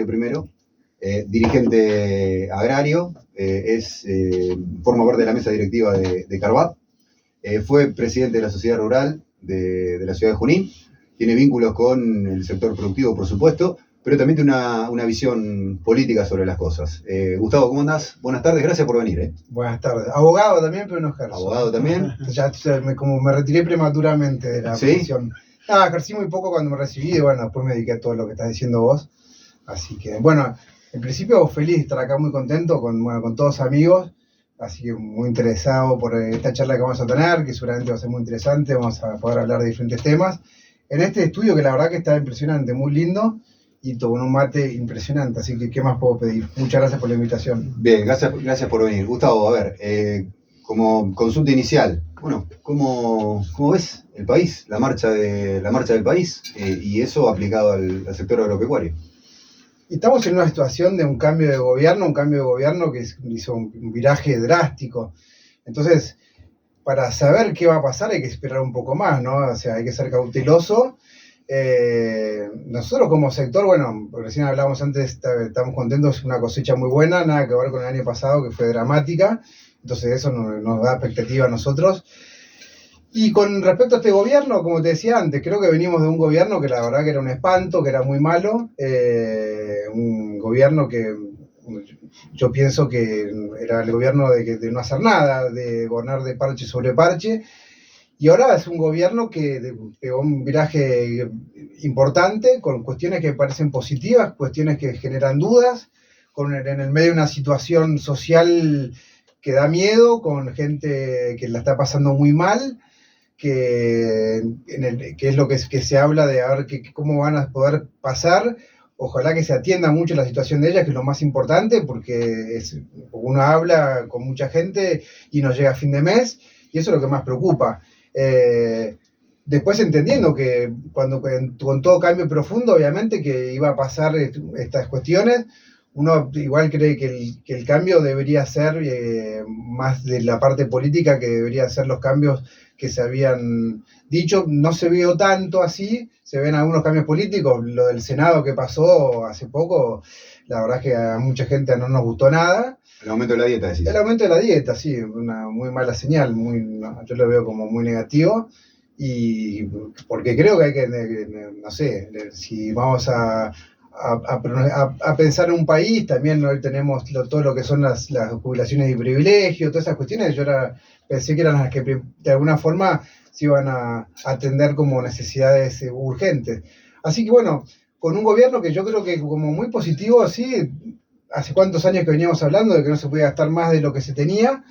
presente primero, dirigente agrario, forma parte de la mesa directiva de Carbat, fue presidente de la sociedad rural de la ciudad de Junín, tiene vínculos con el sector productivo, por supuesto, pero también tiene una visión política sobre las cosas. Gustavo, ¿cómo andás? Buenas tardes, gracias por venir. Buenas tardes. Abogado también, pero no ejerzo. ¿Abogado también? Ya como me retiré prematuramente de la profesión. Ejercí muy poco cuando me recibí y bueno, después me dediqué a todo lo que estás diciendo vos. Así que, bueno, en principio feliz de estar acá, muy contento con todos amigos. Así que muy interesado por esta charla que vamos a tener, que seguramente va a ser muy interesante. Vamos a poder hablar de diferentes temas. En este estudio que la verdad que está impresionante, muy lindo. Y con un mate impresionante, así que ¿qué más puedo pedir? Muchas gracias por la invitación. Bien, gracias por venir. Gustavo, a ver, como consulta inicial, bueno, ¿cómo ves el país, la marcha del país y eso aplicado al sector agropecuario? Estamos en una situación de un cambio de gobierno que hizo un viraje drástico. Entonces, para saber qué va a pasar hay que esperar un poco más, ¿no? O sea, hay que ser cauteloso. Nosotros como sector, bueno, recién hablábamos antes, estamos contentos, una cosecha muy buena, nada que ver con el año pasado que fue dramática, entonces eso nos da expectativa a nosotros. Y con respecto a este gobierno, como te decía antes, creo que venimos de un gobierno que la verdad que era un espanto, que era muy malo, un gobierno que yo pienso que era el gobierno de no hacer nada, de gobernar de parche sobre parche. Y ahora es un gobierno que pegó un viraje importante, con cuestiones que parecen positivas, cuestiones que generan dudas, en el medio de una situación social que da miedo, con gente que la está pasando muy mal, que es lo que se habla de a ver cómo van a poder pasar. Ojalá que se atienda mucho la situación de ellas, que es lo más importante, porque uno habla con mucha gente y no llega a fin de mes, y eso es lo que más preocupa. Después entendiendo que con todo cambio profundo, obviamente que iba a pasar estas cuestiones, uno igual cree que el cambio debería ser más de la parte política, que debería ser los cambios que se habían dicho. No se vio tanto así, se ven algunos cambios políticos, lo del Senado que pasó hace poco, la verdad es que a mucha gente no nos gustó nada. El aumento de la dieta, decís. El aumento de la dieta, sí, una muy mala señal, yo lo veo como muy negativo, y porque creo que hay que, no sé, si vamos a pensar en un país, también hoy tenemos todo lo que son las jubilaciones y privilegios, todas esas cuestiones, yo pensé que eran las que de alguna forma se iban a atender como necesidades urgentes. Así que bueno, con un gobierno que yo creo que como muy positivo, así. Hace cuántos años que veníamos hablando de que no se podía gastar más de lo que se tenía,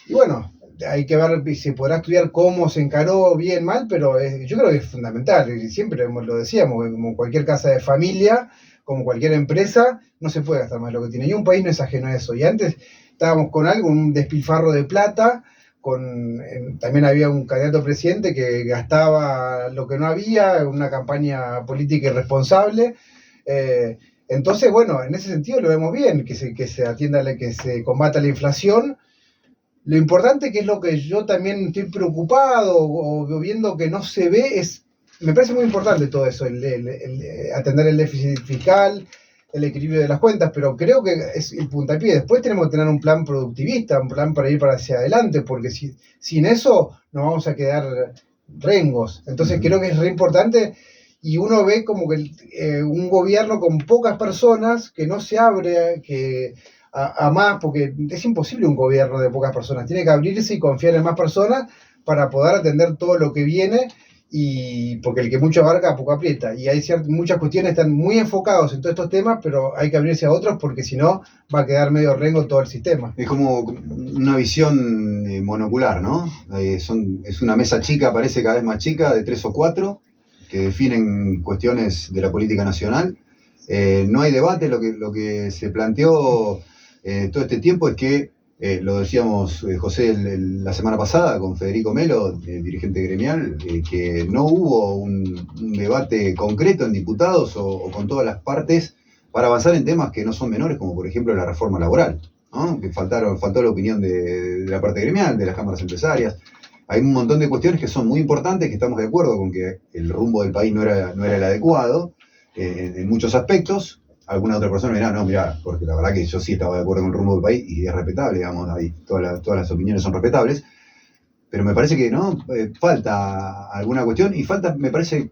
y bueno, hay que ver si se podrá estudiar cómo se encaró, bien, mal, pero yo creo que es fundamental, y siempre lo decíamos, como cualquier casa de familia, como cualquier empresa, no se puede gastar más de lo que tiene, y un país no es ajeno a eso, y antes estábamos con un despilfarro de plata, también había un candidato a presidente que gastaba lo que no había, una campaña política irresponsable. Entonces, bueno, en ese sentido lo vemos bien, que se atienda, que se combata la inflación. Lo importante, que es lo que yo también estoy preocupado o viendo que no se ve, me parece muy importante todo eso, atender el déficit fiscal, el equilibrio de las cuentas, pero creo que es el puntapié. Después tenemos que tener un plan productivista, un plan para ir para hacia adelante, porque sin eso nos vamos a quedar rengos. Entonces creo que es re importante. Y uno ve como que un gobierno con pocas personas, que no se abre a más, porque es imposible un gobierno de pocas personas. Tiene que abrirse y confiar en más personas para poder atender todo lo que viene, y porque el que mucho abarca, poco aprieta. Y hay muchas cuestiones están muy enfocados en todos estos temas, pero hay que abrirse a otros, porque si no va a quedar medio rengo todo el sistema. Es como una visión monocular, ¿no? Es una mesa chica, parece cada vez más chica, de 3 o 4, que definen cuestiones de la política nacional. No hay debate, lo que se planteó todo este tiempo es que, lo decíamos José la semana pasada con Federico Melo, dirigente gremial, que no hubo un debate concreto en diputados o con todas las partes para avanzar en temas que no son menores, como por ejemplo la reforma laboral, ¿no? Que faltó la opinión de la parte gremial, de las cámaras empresarias. Hay un montón de cuestiones que son muy importantes, que estamos de acuerdo con que el rumbo del país no era el adecuado en muchos aspectos, alguna otra persona me dirá, no, mira, porque la verdad que yo sí estaba de acuerdo con el rumbo del país y es respetable, digamos, ahí todas las opiniones son respetables, pero me parece que no falta alguna cuestión y falta, me parece,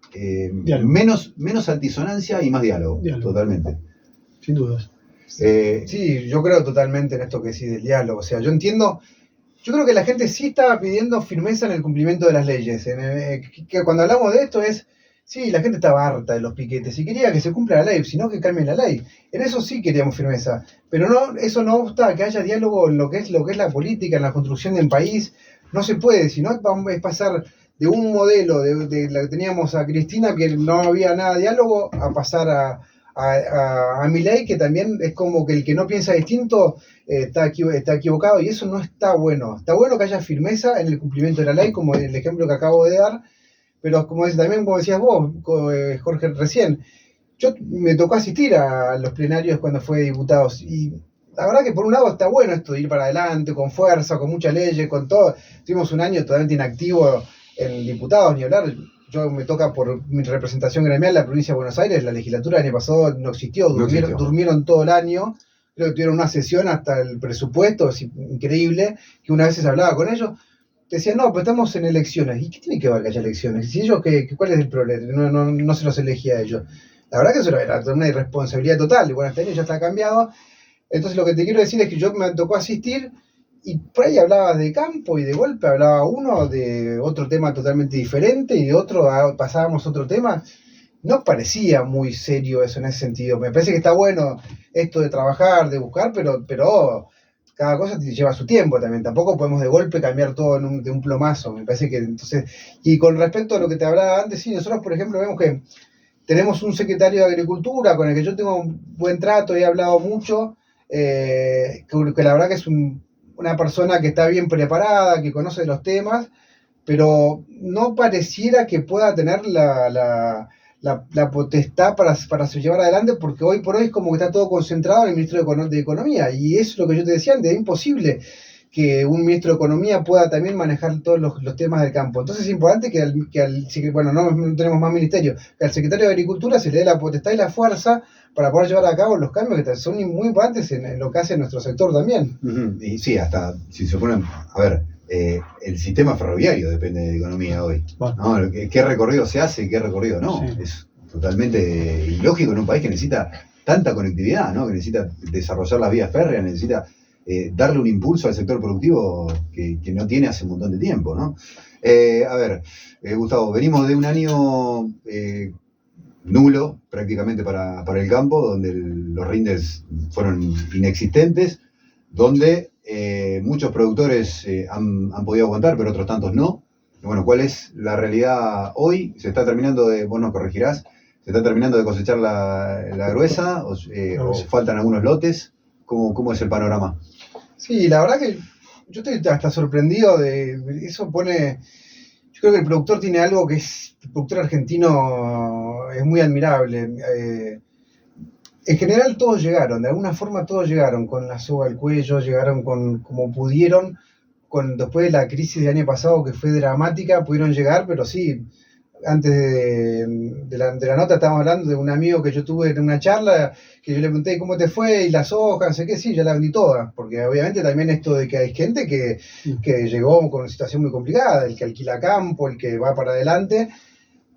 menos altisonancia y más diálogo. Totalmente. Sin dudas. Sí, yo creo totalmente en esto que decís del diálogo. O sea, yo creo que la gente sí estaba pidiendo firmeza en el cumplimiento de las leyes. Que cuando hablamos de esto sí, la gente estaba harta de los piquetes y quería que se cumpla la ley, sino que cambien la ley. En eso sí queríamos firmeza. Pero no, eso no obsta que haya diálogo en lo que es la política, en la construcción del país. No se puede, sino es pasar de un modelo de la que teníamos a Cristina, que no había nada de diálogo, a pasar a Milei, que también es como que el que no piensa distinto está equivocado, y eso no está bueno. Está bueno que haya firmeza en el cumplimiento de la ley, como el ejemplo que acabo de dar, pero como decías vos, Jorge, recién, yo me tocó asistir a los plenarios cuando fue diputados, y la verdad que por un lado está bueno esto de ir para adelante, con fuerza, con muchas leyes, con todo. Tuvimos un año totalmente inactivo en diputados, ni hablar. Yo me toca por mi representación gremial la provincia de Buenos Aires, la legislatura del año pasado no existió, durmieron todo el año, creo que tuvieron una sesión hasta el presupuesto, es increíble, que una vez se hablaba con ellos, decían, no, pues estamos en elecciones. ¿Y qué tiene que ver que haya elecciones? ¿Y ellos cuál es el problema? No se los elegía a ellos. La verdad que eso era una irresponsabilidad total, y bueno, este año ya está cambiado. Entonces lo que te quiero decir es que yo me tocó asistir y por ahí hablaba de campo y de golpe hablaba uno de otro tema totalmente diferente y de otro pasábamos a otro tema. No parecía muy serio eso en ese sentido. Me parece que está bueno esto de trabajar, de buscar, pero cada cosa lleva su tiempo también. Tampoco podemos de golpe cambiar todo de un plomazo. Me parece que entonces... Y con respecto a lo que te hablaba antes, sí, nosotros por ejemplo vemos que tenemos un secretario de Agricultura con el que yo tengo un buen trato y he hablado mucho, que la verdad que es una persona que está bien preparada, que conoce los temas, pero no pareciera que pueda tener la potestad para llevar adelante, porque hoy por hoy es como que está todo concentrado en el ministro de Economía, y eso es lo que yo te decía antes, es imposible que un ministro de Economía pueda también manejar todos los temas del campo. Entonces es importante que no tenemos más ministerio, que al secretario de Agricultura se le dé la potestad y la fuerza para poder llevar a cabo los cambios que son muy importantes en lo que hace nuestro sector también. Y sí, hasta si se ponen, a ver, el sistema ferroviario depende de economía hoy, ¿no? ¿Qué recorrido se hace y qué recorrido no? Sí. Es totalmente ilógico en un país que necesita tanta conectividad, ¿no? Que necesita desarrollar las vías férreas, necesita darle un impulso al sector productivo que no tiene hace un montón de tiempo, ¿no? A ver, Gustavo, venimos de un año nulo prácticamente para el campo, donde los rindes fueron inexistentes, donde muchos productores han podido aguantar, pero otros tantos no. Bueno, ¿cuál es la realidad hoy? ¿Se está terminando vos nos corregirás, se está terminando de cosechar la gruesa o faltan algunos lotes? ¿Cómo es el panorama? Sí, la verdad que yo estoy hasta sorprendido de eso. Yo creo que el productor tiene algo que el productor argentino es muy admirable. En general todos llegaron, de alguna forma todos llegaron con la soga al cuello, llegaron como pudieron, después de la crisis del año pasado que fue dramática, pudieron llegar, pero sí, antes de la nota estábamos hablando de un amigo que yo tuve en una charla, que yo le pregunté cómo te fue y las hojas, no sé qué, sí, ya la vendí todas, porque obviamente también esto de que hay gente que llegó con una situación muy complicada, el que alquila campo, el que va para adelante,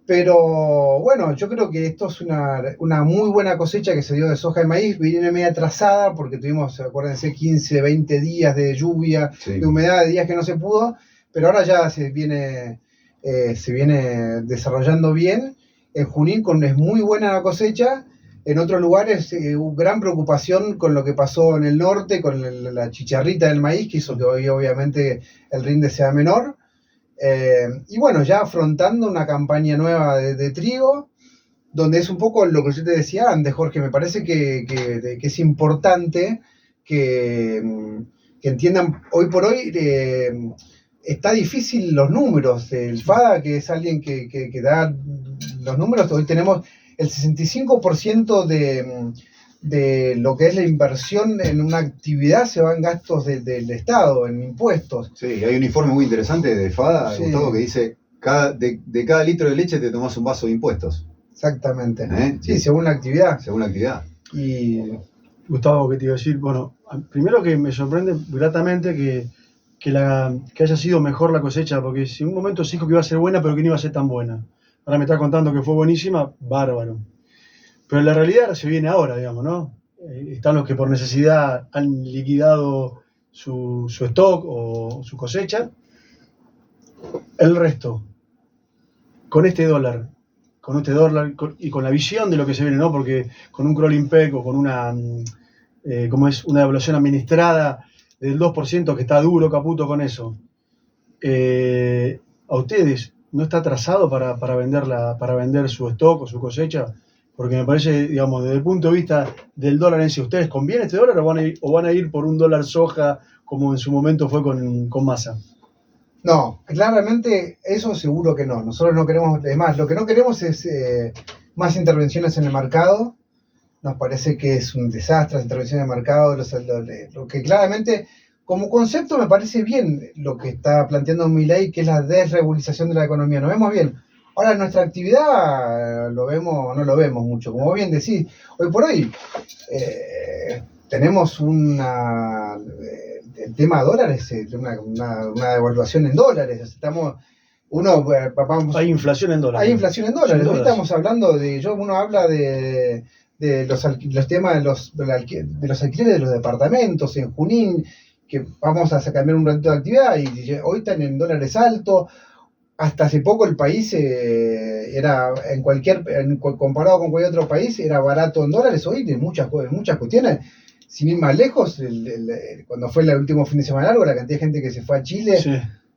pero bueno, yo creo que esto es una muy buena cosecha que se dio de soja y maíz. Viene media atrasada porque tuvimos, acuérdense, 15, 20 días de lluvia, sí, de humedad, de días que no se pudo, pero ahora ya se viene desarrollando bien. En Junín es muy buena la cosecha. En otros lugares hubo gran preocupación con lo que pasó en el norte, con la chicharrita del maíz, que hizo que hoy obviamente el rinde sea menor. Y bueno, ya afrontando una campaña nueva de trigo, donde es un poco lo que yo te decía antes, Jorge. Me parece que es importante que entiendan, hoy por hoy está difícil los números. El FADA, que es alguien que da los números, hoy tenemos el 65% de lo que es la inversión en una actividad se va en gastos del Estado, en impuestos. Sí, hay un informe muy interesante de FADA, sí, Gustavo, que dice de cada litro de leche te tomás un vaso de impuestos. Exactamente. Sí, según la actividad. Según la actividad. Y Gustavo, ¿qué te iba a decir? Bueno, primero que me sorprende gratamente que haya sido mejor la cosecha, porque si en un momento se dijo que iba a ser buena, pero que no iba a ser tan buena. Ahora me está contando que fue buenísima, bárbaro. Pero la realidad se viene ahora, digamos, ¿no? Están los que por necesidad han liquidado su stock o su cosecha. El resto, con este dólar y con la visión de lo que se viene, ¿no? Porque con un crawling peg o con una devaluación administrada del 2%, que está duro, caputo con eso, a ustedes no está atrasado para vender su stock o su cosecha, porque me parece, digamos, desde el punto de vista del dólar en sí, ¿ustedes conviene este dólar o van a ir por un dólar soja como en su momento fue con Massa? no, claramente eso seguro que no. Nosotros no queremos, además, lo que no queremos es más intervenciones en el mercado. Nos parece que es un desastre la intervención en el mercado. Lo que claramente, como concepto, me parece bien lo que está planteando Milei, que es la desregulización de la economía. Nos vemos bien. Ahora, nuestra actividad, lo vemos o no lo vemos mucho. Como bien decís, hoy por hoy tenemos el tema de dólares, una devaluación en dólares. Estamos, hay inflación en dólares. Hay inflación en dólares. Hoy estamos hablando uno habla de los temas de los alquileres de los departamentos en Junín, que vamos a cambiar un ratito de actividad y hoy están en dólares altos. Hasta hace poco el país era comparado con cualquier otro país era barato en dólares. Hoy en muchas cuestiones, sin ir más lejos, cuando fue el último fin de semana largo, la cantidad de gente que se fue a Chile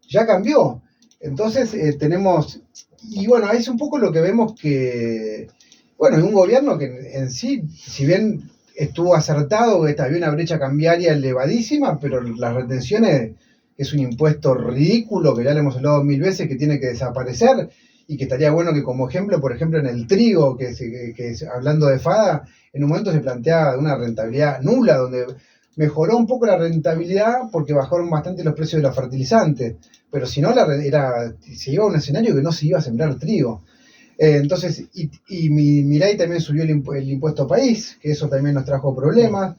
ya cambió. Entonces tenemos, y bueno, es un poco lo que vemos que, bueno, un gobierno que en sí, si bien estuvo acertado, había una brecha cambiaria elevadísima, pero las retenciones es un impuesto ridículo, que ya le hemos hablado 1000 veces, que tiene que desaparecer, y que estaría bueno que como ejemplo, por ejemplo, en el trigo, hablando de FADA, en un momento se planteaba una rentabilidad nula, donde mejoró un poco la rentabilidad porque bajaron bastante los precios de los fertilizantes, pero si no, se iba a un escenario que no se iba a sembrar trigo. Entonces, Milei también subió el impuesto país, que eso también nos trajo problemas.